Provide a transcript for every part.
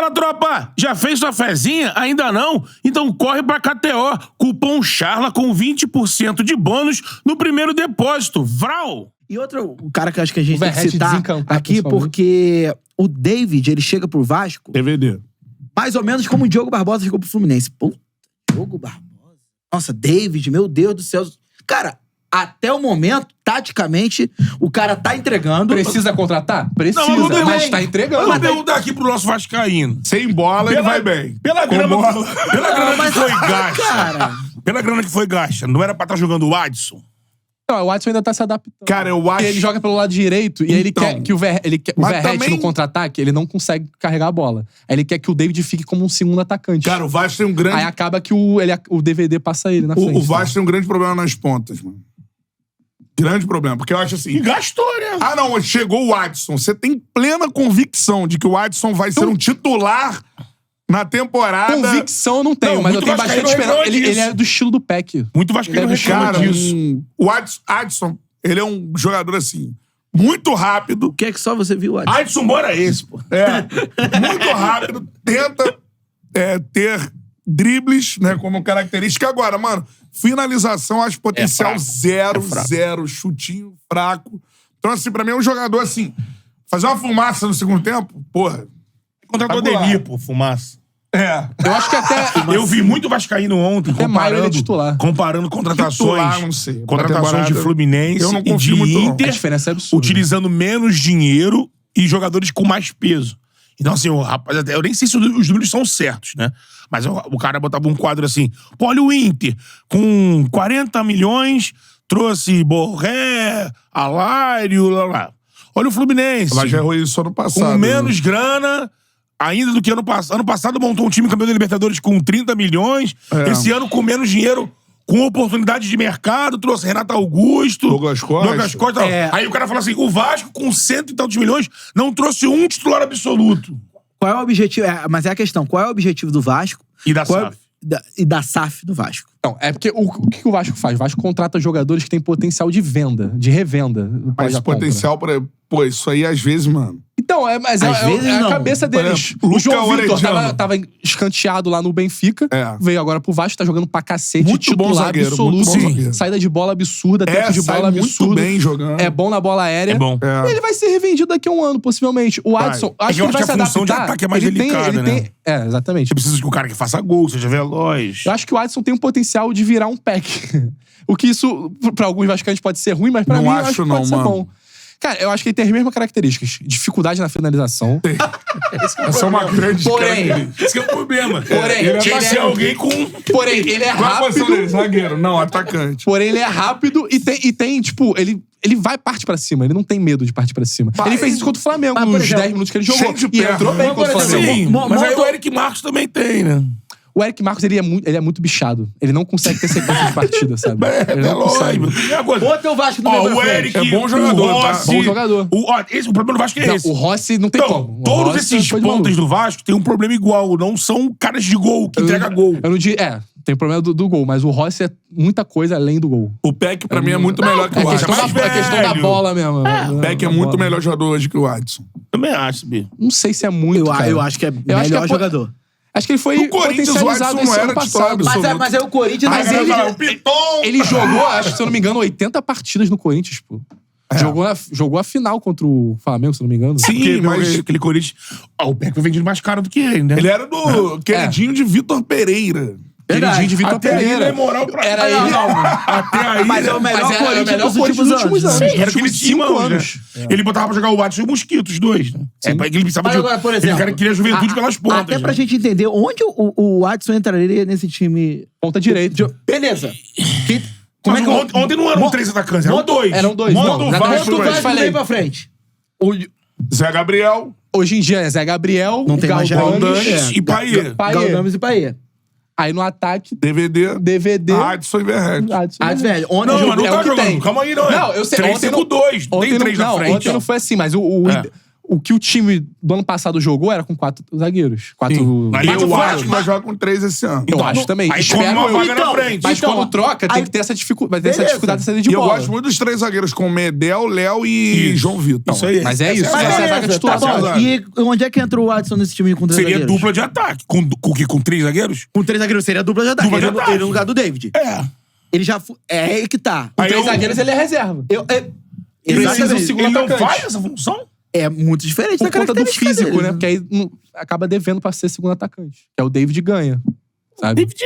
Fala, tropa! Já fez sua fezinha? Ainda não? Então corre pra KTO. Cupom CHARLA com 20% de bônus no primeiro depósito. Vral! E outro cara que eu acho que a gente tem que Verratti citar desencantar, aqui, porque o David, ele chega pro Vasco, DVD. mais ou menos como o Diogo Barbosa chegou pro Fluminense. Puta, Diogo Barbosa. Nossa, David, meu Deus do céu. Cara, até o momento, taticamente, o cara tá entregando. Precisa contratar? Precisa, Não, mas mas tá entregando. Vamos perguntar aqui pro nosso vascaíno. Sem bola, ele vai bem. Pela grana, bola. pela grana que foi gasta. Cara, Pela grana que foi gasta. Não era pra estar jogando o Adson? Não, o Adson ainda tá se adaptando. Cara, eu acho... Ele joga pelo lado direito e aí ele Então. quer que o Verratti também- no contra-ataque, ele não consegue carregar a bola. Aí ele quer que o David fique como um segundo atacante. Cara, o Vasco tem um grande... Aí acaba que o DVD passa ele na frente. O Vasco tem um grande problema nas pontas, mano. Grande problema. Porque eu acho assim... E gastou, né? Ah, não, chegou o Adson. Você tem plena convicção de que o Adson vai ser um titular na temporada. Convicção eu não tenho, Não, mas eu muito tenho bastante vascaíno esperança. reclama Ele disso. é do estilo do Peck. Muito vascaíno Ele é do reclama Cara, disso. o Adson, ele é um jogador assim, muito rápido. o que é que só você viu, Adson? Adson bora esse, pô. Muito rápido, tenta ter dribles, né, como característica. Agora, mano, finalização, acho potencial fraco. zero, É fraco. zero, chutinho fraco. Então, assim, pra mim é um jogador, assim, fazer uma fumaça no segundo tempo, porra. Contratou o Tabular. Deni, pô, fumaça. Eu acho que até... Eu vi muito vascaíno ontem, Até maio ele é titular. comparando contratações. Titular, não sei. Contratações de Temporada, Fluminense eu não e de confio muito, não. Inter. A diferença é absurda. Utilizando menos dinheiro e jogadores com mais peso. Então, assim, o rapaz, eu nem sei se os números são certos, né? Mas o cara botava um quadro assim: pô, olha o Inter, com 40 milhões, trouxe Borré, Alário, lá. Olha o Fluminense. Ela já errou isso ano passado. Com menos grana, ainda do que ano passado. Ano passado montou um time campeão da Libertadores com 30 milhões. Esse ano com menos dinheiro, com oportunidade de mercado, trouxe Renato Augusto. Douglas Costa. Tal. Aí o cara fala assim, o Vasco com 100 e tantos milhões não trouxe um titular absoluto. Qual é o objetivo? Mas é a questão, qual é o objetivo do Vasco? E da Qual é- SAF. E da SAF do Vasco. Não, é porque o que o Vasco faz? O Vasco contrata jogadores que têm potencial de venda, de revenda. Mas após a esse compra. potencial pra... Pô, isso aí, às vezes, mano... Então, mas Às vezes é a não. cabeça Por deles. exemplo, O João Luca Vitor Orediano. tava escanteado lá no Benfica, É. veio agora pro Vasco, tá jogando pra cacete, Muito bom titular zagueiro, absoluto, muito bom zagueiro. saída de bola absurda, tempo de sai bola muito absurdo. bem jogando. É bom na bola aérea. É bom. É. Ele vai ser revendido daqui a um ano, possivelmente. O Adson, É acho que que eu ele vai acho se que a função de adaptar. ataque é mais Ele tem- delicada, ele né? tem- É, exatamente. Você precisa de um cara que faça gol, seja veloz. Eu acho que o Adson tem um potencial de virar um pack. O que isso, pra alguns vascaínos, pode ser ruim, mas pra Não mim, eu acho acho que não, pode ser mano. bom. Cara, eu acho que ele tem as mesmas características. Dificuldade na finalização. Essa é uma grande Porém, característica. Esse que é o problema. Porém, Tinha que ser alguém com... porém, ele é Qual a posição dele? rápido. Zagueiro. Não, atacante. Porém, ele é rápido e tem tipo, ele vai partir pra cima. Ele não tem medo de partir pra cima. Vai. Ele fez isso contra o Flamengo Mas, por nos exemplo, 10 minutos que ele jogou. cheio de E perna. entrou bem Mas, contra o por exemplo, Flamengo. Sim, mas aí monta- o Eric Marcos também tem, né? O Eric Marcos, ele é muito bichado. Ele não consegue ter sequência de partida, sabe? Ele não consegue. Bota o Vasco no meio pra O frente. Eric, É bom jogador, o tá? Rossi, Bom jogador. O problema do Vasco é Não, esse. o Rossi não tem Então, como. O todos Rossi esses foi de pontas maluco. do Vasco têm um problema igual. Não são caras de gol, que entrega gol. Eu não digo. Tem o problema do gol, mas o Rossi é muita coisa além do gol. O Peck, pra mim, é muito melhor que É o a questão, Adson. da, é a questão da velho. bola mesmo. O Peck é muito melhor jogador hoje que o Adson. Também acho, Bi. Não sei se é muito. cara. Eu acho que é Eu acho que melhor é jogador. Acho que ele foi No Corinthians, o potencializado Adson esse não ano era titular passado. absoluto. Mas é o Corinthians... Mas ele- O Piton! Ele jogou, acho que se eu não me engano, 80 partidas no Corinthians, pô. Jogou a final contra o Flamengo, se eu não me engano. Sim, Porque, mas mas- aquele Corinthians... o Peck foi vendido mais caro do que ele, né? Ele era do queridinho de Vitor Pereira. Queridinho de Vitor Até aí Pereira. ele é moral pra... Era Não, ele. não, Até aí... Mas é o melhor Mas era o Corinthians melhor dos Corinthians últimos dos últimos anos. anos. Sim, era aquele Últimos time, 5 né? anos. Ele botava pra jogar o Watson e o Mosquito, os dois, né? Ele precisava Mas agora, por exemplo... Ele queria juventude pelas pontas. Até pra né? gente entender onde o Adson entraria nesse time... Ponta direita. Beleza. Mas ontem não eram 3 atacantes, eram 2. Eram 2. Monta Não, o exatamente Vasco, o que eu Vasco do falei. meio pra frente. Zé Gabriel. Hoje em dia é Zé Gabriel, Não tem mais Galdames, Galdames e Payet. Galdamos e Paê. Aí no ataque, DVD. DVD. Adson e Verratti. Adson. Velho, ontem Não, mas não É tá o que jogando. tem. Calma aí, não é. Não, eu sei. 3-5-2. Tem 3 na frente. Ontem não foi assim, mas o É. O que o time do ano passado jogou era com 4 zagueiros. 4... Aí Eu tu acho faz, que vai jogar com 3 esse ano. Eu acho também. Aí come uma vaga na frente. Mas Então, quando troca, tem aí- que ter essa dificuldade. Vai ter essa Beleza. dificuldade de saída de E eu bola. gosto muito dos 3 zagueiros, com Medel, Léo e João Vitor. Isso aí. Mas é isso. Mas Essa é a beleza, zaga titular. tá bom. zaga. E onde é que entra o Adson nesse time com 3 Seria zagueiros? dupla de ataque. Com o quê? Com 3 zagueiros? Com 3 zagueiros seria dupla de ataque. Dupla de Ele ataque. no lugar do David. É. Ele já... É aí que tá. Com Aí 3 eu- zagueiros, ele é reserva. Exatamente. Precisa um segundo Ele não atacante. faz essa função? É muito diferente Por da conta do característica físico, dele. né? Porque aí acaba devendo pra ser segundo atacante. Que é o David ganha. Sabe? David...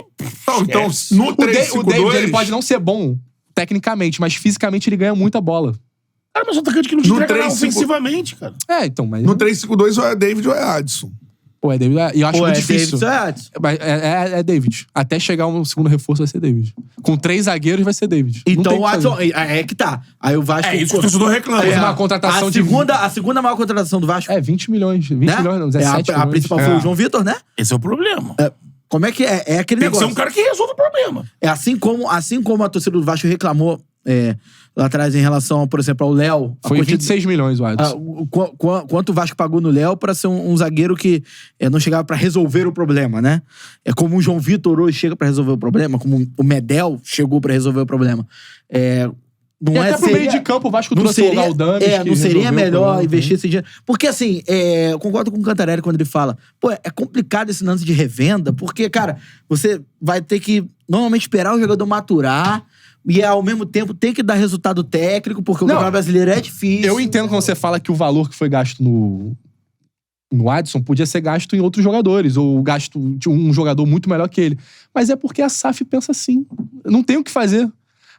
Então, no O David, 3-5-2... ele pode não ser bom tecnicamente, mas fisicamente ele ganha muita bola. Cara, mas o atacante que não te No entrega nada 3-5 ofensivamente, cara. É, então, mas... No 3-5-2 ou é David ou é Adson. Pô, é David. E eu acho Pô, muito é difícil. David, é Adson. Mas é David. Até chegar um segundo reforço vai ser David. Com 3 zagueiros vai ser David. Não tem Então o o que fazer. Adson... É que tá. Aí o Vasco... É isso que o torcedor reclama. Fez uma contratação de- A segunda maior contratação do Vasco... É, 20 milhões. 20 né? milhões, não, 17 a milhões. principal foi o João Vitor, né? Esse é o problema. Como é que é? É aquele Tem que ser negócio. um cara que resolva o problema. É assim como a torcida do Vasco reclamou lá atrás em relação, por exemplo, ao Léo. a Foi quantidade- 26 milhões, o Adson. Quanto o Vasco pagou no Léo pra ser um zagueiro que não chegava pra resolver o problema, né? É como o João Vitor hoje chega pra resolver o problema, como o Medel chegou pra resolver o problema. Não E é até pro meio de campo, o Vasco não trouxe seria, o Galdames. que não seria resolveu o melhor problema. investir esse dinheiro? Porque, assim, eu concordo com o Cantarelli quando ele fala, pô, é complicado esse lance de revenda, porque, cara, você vai ter que, normalmente, esperar o jogador maturar e, ao mesmo tempo, ter que dar resultado técnico, porque o Não, Campeonato Brasileiro é difícil. Eu entendo quando você fala que o valor que foi gasto no Adson podia ser gasto em outros jogadores, ou gasto de um jogador muito melhor que ele. Mas é porque a SAF pensa assim. Não tem o que fazer.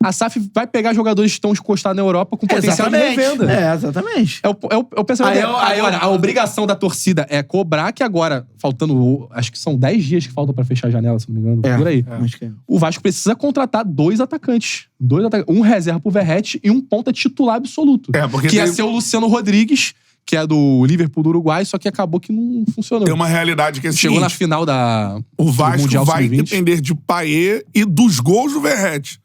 A SAF vai pegar jogadores que estão encostados na Europa com potencial de revenda. Exatamente. É o pensamento Aí dele. Agora, a obrigação da torcida é cobrar que agora, faltando, acho que são 10 dias que faltam pra fechar a janela, se não me engano, por aí. Acho que é. O Vasco precisa contratar 2 atacantes. Um reserva pro Verratti e um ponta titular absoluto. Porque que ia tem- ser o Luciano Rodrigues, que é do Liverpool do Uruguai, só que acabou que não funcionou. Tem uma realidade que é a Chegou na seguinte, final o do Vasco Mundial vai Sub-20. depender de Payet e dos gols do Verratti.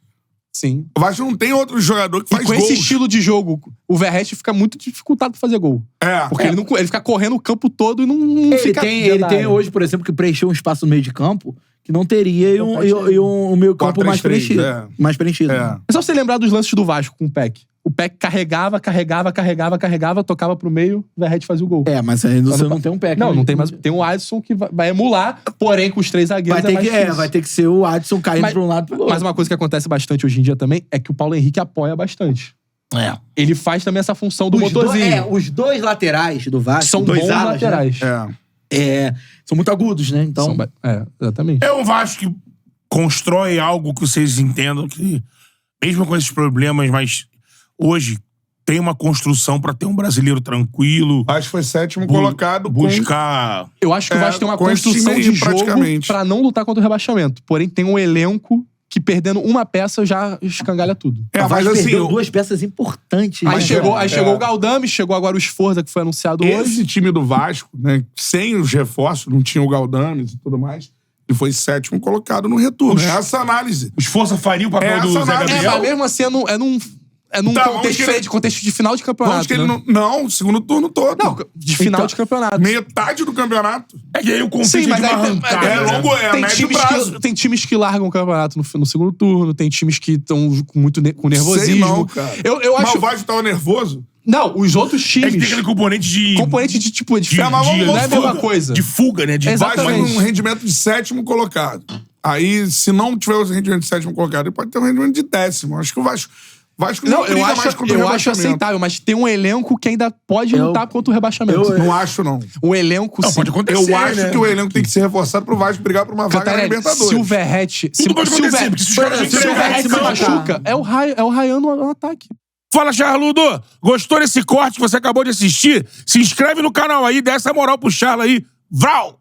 Sim. O Vasco não tem outro jogador que E faz com gols. esse estilo de jogo, o Verratti fica muito dificultado pra fazer gol. Porque ele fica correndo o campo todo e não Ele fica... tem, dentro ele da tem área. hoje, por exemplo, que preencheu um espaço no meio de campo que não teria e um meio campo mais 4-3-3, preenchido. é. Mais preenchido. É. É só você lembrar dos lances do Vasco com o Peck. O Peck carregava, tocava pro meio, o Verratti fazia o gol. Mas ainda você não tem um pé. Não tem mais. Tem o Adson que vai emular, porém com os 3 zagueiros Vai ter, mais difícil. vai ter que ser o Adson caindo Mas- pra um lado e pro outro. Mas uma coisa que acontece bastante hoje em dia também é que o Paulo Henrique apoia bastante. É. Ele faz também essa função do Os motorzinho. os 2 laterais do Vasco, São dois bons alas, laterais. são muito agudos, né? Então, Exatamente. É um Vasco que constrói algo que vocês entendam que, mesmo com esses problemas, mas hoje tem uma construção pra ter um brasileiro tranquilo, Acho que foi 7º colocado buscar... Eu acho que o Vasco tem uma com esse construção time de aí, jogo praticamente. pra não lutar contra o rebaixamento. Porém, tem um elenco que perdendo uma peça já escangalha tudo. o mas Vasco assim, perdeu 2 peças importantes. Aí né, chegou, cara? aí chegou o Galdames, chegou agora o Sforza, que foi anunciado hoje. esse time do Vasco, né, sem os reforços, não tinha o Galdames e tudo mais, ele foi 7º colocado no retorno. É essa análise. Os Força faria o papel Essa do Zé análise- Gabriel. Mas mesmo assim, é num Tá, vamos contexto que ele- diferente, contexto de final de campeonato. Vamos que ele né? não, segundo turno todo. Não, de final Então, de campeonato. Metade do campeonato. É que aí o conceito Sim, de mas uma aí arrancada, é né? longo, é a médio prazo. Tem times que largam o campeonato no segundo turno, tem times que estão com nervosismo. Sei não, cara. Eu Mas acho. o Vasco tava nervoso? Não, os outros É que tem times. aquele componente de... Componente de tipo. De, de- mas vamos- não é a mesma fuga, coisa. De fuga, né? De Exatamente. Vai mas num rendimento de 7º colocado. Aí, se não tiver o rendimento de 7º colocado, ele pode ter um rendimento de 10º. Acho que o Vasco Não, briga eu mais acho, contra o eu acho rebaixamento. aceitável, mas tem um elenco que ainda pode lutar contra o rebaixamento. Não acho, não. Um elenco, Não, sim. pode acontecer, Eu acho né? que o elenco tem que ser reforçado pro Vasco brigar por uma vaga na Cantarelli, Libertadores. se o Verratti... Tudo pode acontecer, porque se os caras não se o entregarem, Verratti se vai machuca, é o Ryan no ataque. Fala, Charludo! Gostou desse corte que você acabou de assistir? Se inscreve no canal aí, dá essa moral pro Charla aí. Vral!